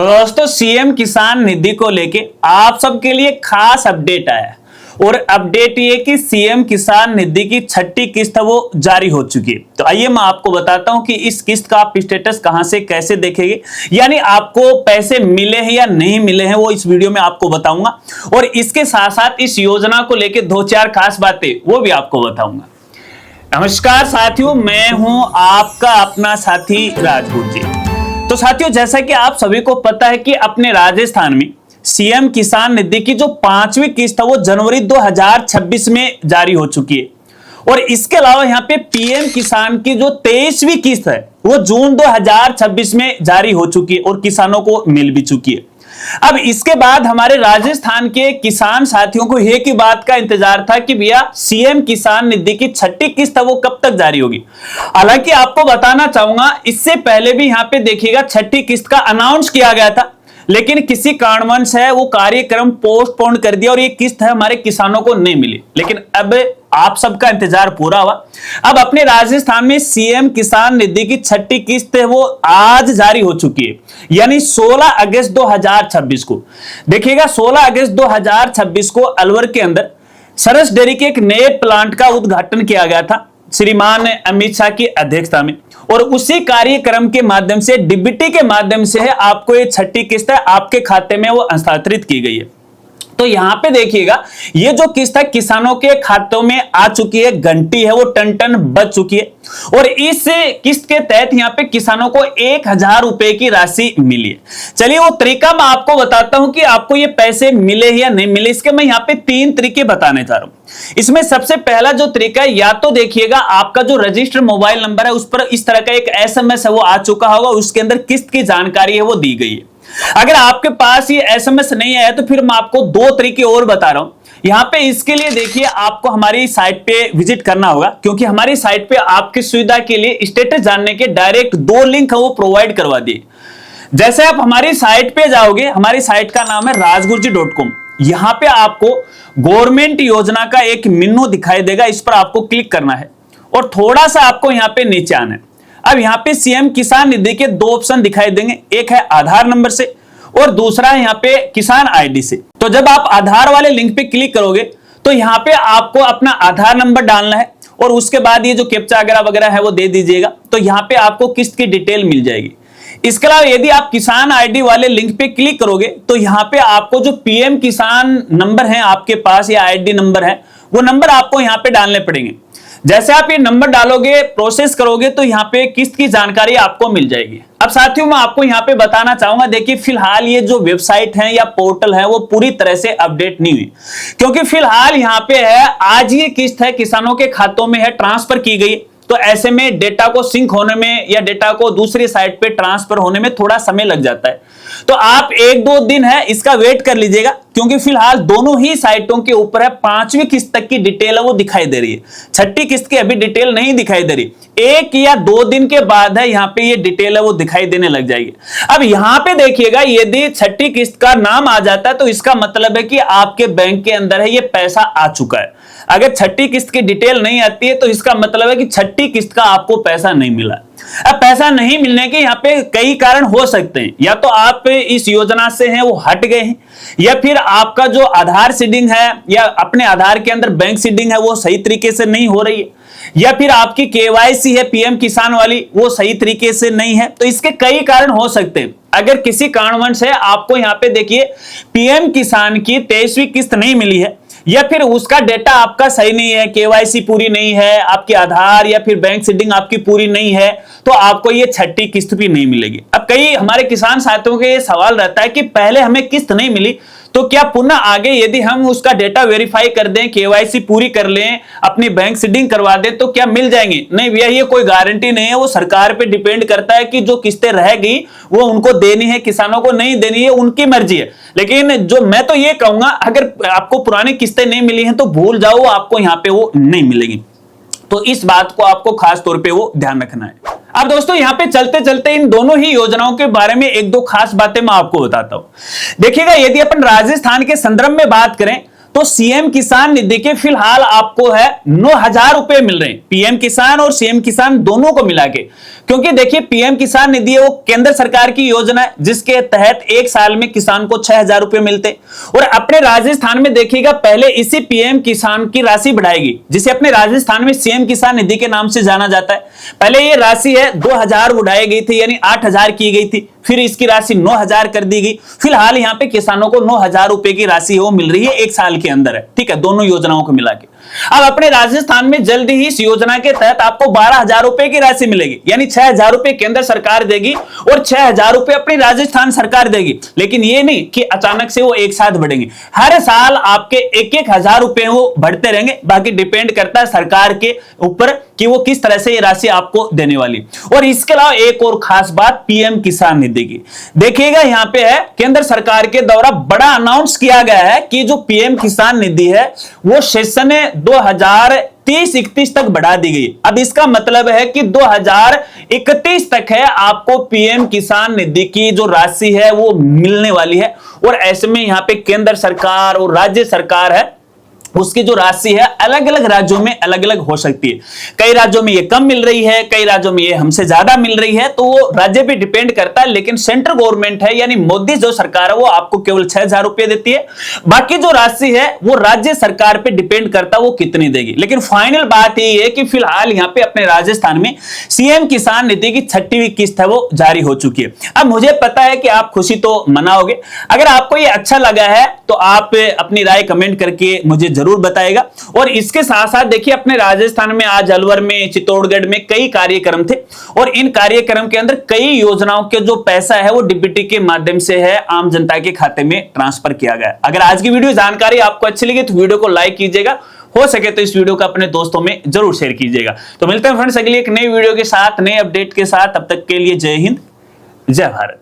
तो दोस्तों सीएम किसान निधि को लेके आप सबके लिए खास अपडेट आया है और अपडेट ये कि सीएम किसान निधि की छठी किस्त है वो जारी हो चुकी है। तो आइए मैं आपको बताता हूं कि इस किस्त का आप स्टेटस कहां से कैसे देखेंगे, यानी आपको पैसे मिले हैं या नहीं मिले हैं वो इस वीडियो में आपको बताऊंगा और इसके साथ साथ इस योजना को लेकर दो चार खास बातें वो भी आपको बताऊंगा। नमस्कार साथियों, मैं हूं आपका अपना साथी राजगुरु जी। तो साथियों, जैसा कि आप सभी को पता है कि अपने राजस्थान में सीएम किसान निधि की जो 5वीं किस्त है वो जनवरी 2026 में जारी हो चुकी है और इसके अलावा यहाँ पे पीएम किसान की जो 23वीं किस्त है वो जून 2026 में जारी हो चुकी है और किसानों को मिल भी चुकी है। अब इसके बाद हमारे राजस्थान के किसान साथियों को एक ही बात का इंतजार था कि भैया सीएम किसान निधि की छठी किस्त है वो कब तक जारी होगी। हालांकि आपको बताना चाहूंगा, इससे पहले भी यहाँ पे देखिएगा छठी किस्त का अनाउंस किया गया था, लेकिन किसी कारणवश है वो कार्यक्रम पोस्टपोन कर दिया और ये किस्त है हमारे किसानों को नहीं मिली। लेकिन अब आप सबका इंतजार पूरा हुआ। अब अपने राजस्थान में सीएम किसान निधि की छठी किस्त है वो आज जारी हो चुकी है, यानी 16 अगस्त 2026 को। देखिएगा 16 अगस्त 2026 को अलवर के अंदर सरस डेयरी के एक नए प्लांट का उद्घाटन किया गया था श्रीमान अमित शाह की अध्यक्षता में और उसी कार्यक्रम के माध्यम से डीबीटी के माध्यम से है आपको ये छठी किस्त है आपके खाते में वो हस्तांतरित की गई है। तो यहाँ पे देखिएगा ये जो किस्त है किसानों के खातों में आ चुकी है, घंटी है वो टन टन बच चुकी है और इस किस्त के तहत यहाँ पे किसानों को 1000 रुपए की राशि मिली है। चलिए वो तरीका मैं आपको बताता हूं कि आपको ये पैसे मिले या नहीं मिले। इसके मैं यहाँ पे 3 तरीके बताने जा रहा हूं। इसमें सबसे पहला जो तरीका है, या तो देखिएगा आपका जो रजिस्टर्ड मोबाइल नंबर है उस पर इस तरह का एक SMS है वो आ चुका होगा, उसके अंदर किस्त की जानकारी है वो दी गई है। अगर आपके पास ये SMS नहीं आया तो फिर मैं आपको 2 तरीके और बता रहा हूं। यहां पे इसके लिए देखिए आपको हमारी साइट पे विजिट करना होगा, क्योंकि हमारी साइट पे आपकी सुविधा के लिए स्टेटस जानने के डायरेक्ट 2 लिंक है वो प्रोवाइड करवा दिए। जैसे आप हमारी साइट पे जाओगे, हमारी साइट का नाम है rajgurji.com। यहां पे आपको गवर्नमेंट योजना का एक मेनू दिखाई देगा, इस पर आपको क्लिक करना है और थोड़ा सा आपको यहां पे नीचे आना है। अब यहाँ पे सीएम किसान निधि के 2 ऑप्शन दिखाई देंगे, एक है आधार नंबर से और दूसरा है यहाँ पे किसान आईडी से। तो जब आप आधार वाले लिंक पे क्लिक करोगे तो यहाँ पे आपको अपना आधार नंबर डालना है और उसके बाद ये जो कैप्चा वगैरह है वो दे दीजिएगा। तो यहाँ पे आपको किस्त की डिटेल मिल जाएगी। इसके अलावा यदि आप किसान आईडी वाले लिंक पे क्लिक करोगे तो यहाँ पे आपको जो पीएम किसान नंबर है आपके पास या आईडी नंबर है वो नंबर आपको यहाँ पे डालने पड़ेंगे। जैसे आप ये नंबर डालोगे, प्रोसेस करोगे तो यहाँ पे किस्त की जानकारी आपको मिल जाएगी। अब साथियों मैं आपको यहाँ पे बताना चाहूंगा, देखिए फिलहाल ये जो वेबसाइट है या पोर्टल है वो पूरी तरह से अपडेट नहीं हुई, क्योंकि फिलहाल यहाँ पे है आज ये किस्त है किसानों के खातों में है ट्रांसफर की गई। तो ऐसे में डेटा को सिंक होने में या डेटा को दूसरी साइट पे ट्रांसफर होने में थोड़ा समय लग जाता है। तो आप 1-2 दिन है इसका वेट कर लीजिएगा, क्योंकि फिलहाल दोनों ही साइटों के ऊपर है 5वीं किस्त तक की डिटेल है वो दिखाई दे रही है। छठी किस्त की अभी डिटेल नहीं दिखाई दे रही, 1 या 2 दिन के बाद है यहाँ पे ये डिटेल है वो दिखाई देने लग जाएगी। अब यहाँ पे देखिएगा यदि छठी किस्त का नाम आ जाता है तो इसका मतलब है कि आपके बैंक के अंदर है ये पैसा आ चुका है। अगर छठी किस्त की डिटेल नहीं आती है तो इसका मतलब है कि छठी किस्त का आपको पैसा नहीं मिला। अब पैसा नहीं मिलने के यहाँ पे कई कारण हो सकते हैं, या तो आप इस योजना से हैं वो हट गए हैं, या फिर आपका जो आधार सीडिंग है या अपने आधार के अंदर बैंक सीडिंग है वो सही तरीके से नहीं हो रही है, या फिर आपकी KYC है पीएम किसान वाली वो सही तरीके से नहीं है। तो इसके कई कारण हो सकते हैं। अगर किसी कारणवश है आपको यहाँ पे देखिए पीएम किसान की 23वीं किस्त नहीं मिली है, या फिर उसका डेटा आपका सही नहीं है, KYC पूरी नहीं है, आपके आधार या फिर बैंक सीडिंग आपकी पूरी नहीं है, तो आपको ये छठी किस्त भी नहीं मिलेगी। अब कई हमारे किसान साथियों के ये सवाल रहता है कि पहले हमें किस्त नहीं मिली तो क्या पुनः आगे यदि हम उसका डेटा वेरीफाई कर दें, KYC पूरी कर लें, अपनी बैंक सीडिंग करवा दें तो क्या मिल जाएंगे? नहीं भैया, ये कोई गारंटी नहीं है। वो सरकार पे डिपेंड करता है कि जो किस्तें रह गई वो उनको देनी है, किसानों को नहीं देनी है, उनकी मर्जी है। लेकिन जो मैं तो ये कहूंगा, अगर आपको पुरानी किस्तें नहीं मिली हैं तो भूल जाओ, आपको यहाँ पे वो नहीं मिलेगी। तो इस बात को आपको खास तौर पे वो ध्यान रखना है। अब दोस्तों यहाँ पे चलते चलते इन दोनों ही योजनाओं के बारे में 1-2 खास बातें मैं आपको बताता हूं। देखिएगा यदि अपन राजस्थान के संदर्भ में बात करें तो सीएम किसान निधि के फिलहाल आपको है 9000 रुपए मिल रहे हैं। पीएम किसान और सीएम किसान दोनों को मिला के क्योंकि देखिए पीएम किसान निधि है वो केंद्र सरकार की योजना है जिसके तहत एक साल में किसान को 6,000 रुपए मिलते। और अपने राजस्थान में देखिएगा पहले इसी पीएम किसान की राशि बढ़ाएगी, जिसे अपने राजस्थान में सीएम किसान निधि के नाम से जाना जाता है। पहले ये राशि है 2,000 बढ़ाई गई थी, यानी 8,000 की गई थी, फिर इसकी राशि 9,000 कर दी गई। फिलहाल यहाँ पे किसानों को 9,000 रुपए की राशि वो मिल रही है एक साल के अंदर है, ठीक है, दोनों योजनाओं को मिला के। अब अपने राजस्थान में जल्दी ही इस योजना के तहत आपको 12,000 रुपए की राशि मिलेगी, यानी 6,000 रुपए केंद्र सरकार देगी और 6,000 रुपए अपनी राजस्थान सरकार देगी। लेकिन ये नहीं कि अचानक से वो एक साथ बढ़ेंगे, हर साल आपके 1,000 रुपए वो बढ़ते रहेंगे। बाकी डिपेंड करता है सरकार के ऊपर कि वो किस तरह से ये राशि आपको देने वाली। और इसके अलावा एक और खास बात पीएम किसान निधि की, देखिएगा यहां पे है केंद्र सरकार के द्वारा बड़ा अनाउंस किया गया है कि जो पीएम किसान निधि है वो सेशन 2030-31 तक बढ़ा दी गई। अब इसका मतलब है कि 2031 तक है आपको पीएम किसान निधि की जो राशि है वो मिलने वाली है। और ऐसे में यहां पे केंद्र सरकार और राज्य सरकार है उसकी जो राशि है अलग अलग राज्यों में अलग अलग हो सकती है। कई राज्यों में ये कम मिल रही है, कई राज्यों में ये हमसे ज्यादा मिल रही है, तो वो राज्य पे डिपेंड करता है। लेकिन सेंट्रल गवर्नमेंट है यानी मोदी जो सरकार है वो आपको केवल 6,000 रुपए देती है। बाकी जो राशि है वो राज्य सरकार पे डिपेंड करता है वो कितनी देगी। लेकिन फाइनल बात ये है कि फिलहाल यहाँ पे अपने राजस्थान में सीएम किसान निधि की 6वीं किस्त है वो जारी हो चुकी है। अब मुझे पता है कि आप खुशी तो मनाओगे। अगर आपको ये अच्छा लगा है तो आप अपनी राय कमेंट करके मुझे जरूर बताएगा। और इसके साथ साथ देखिए अपने राजस्थान में आज अलवर में, चित्तौड़गढ़ में कई कार्यक्रम थे और इन कार्यक्रम के अंदर कई योजनाओं के जो पैसा है वो डीबीटी के माध्यम से है आम जनता के खाते में ट्रांसफर किया गया। अगर आज की वीडियो जानकारी आपको अच्छी लगी तो वीडियो को लाइक कीजिएगा, हो सके तो इस वीडियो को अपने दोस्तों में जरूर शेयर कीजिएगा। तो मिलते हैं फ्रेंड्स अगली एक नई वीडियो के साथ, नए अपडेट के साथ। तब तक के लिए जय हिंद, जय भारत।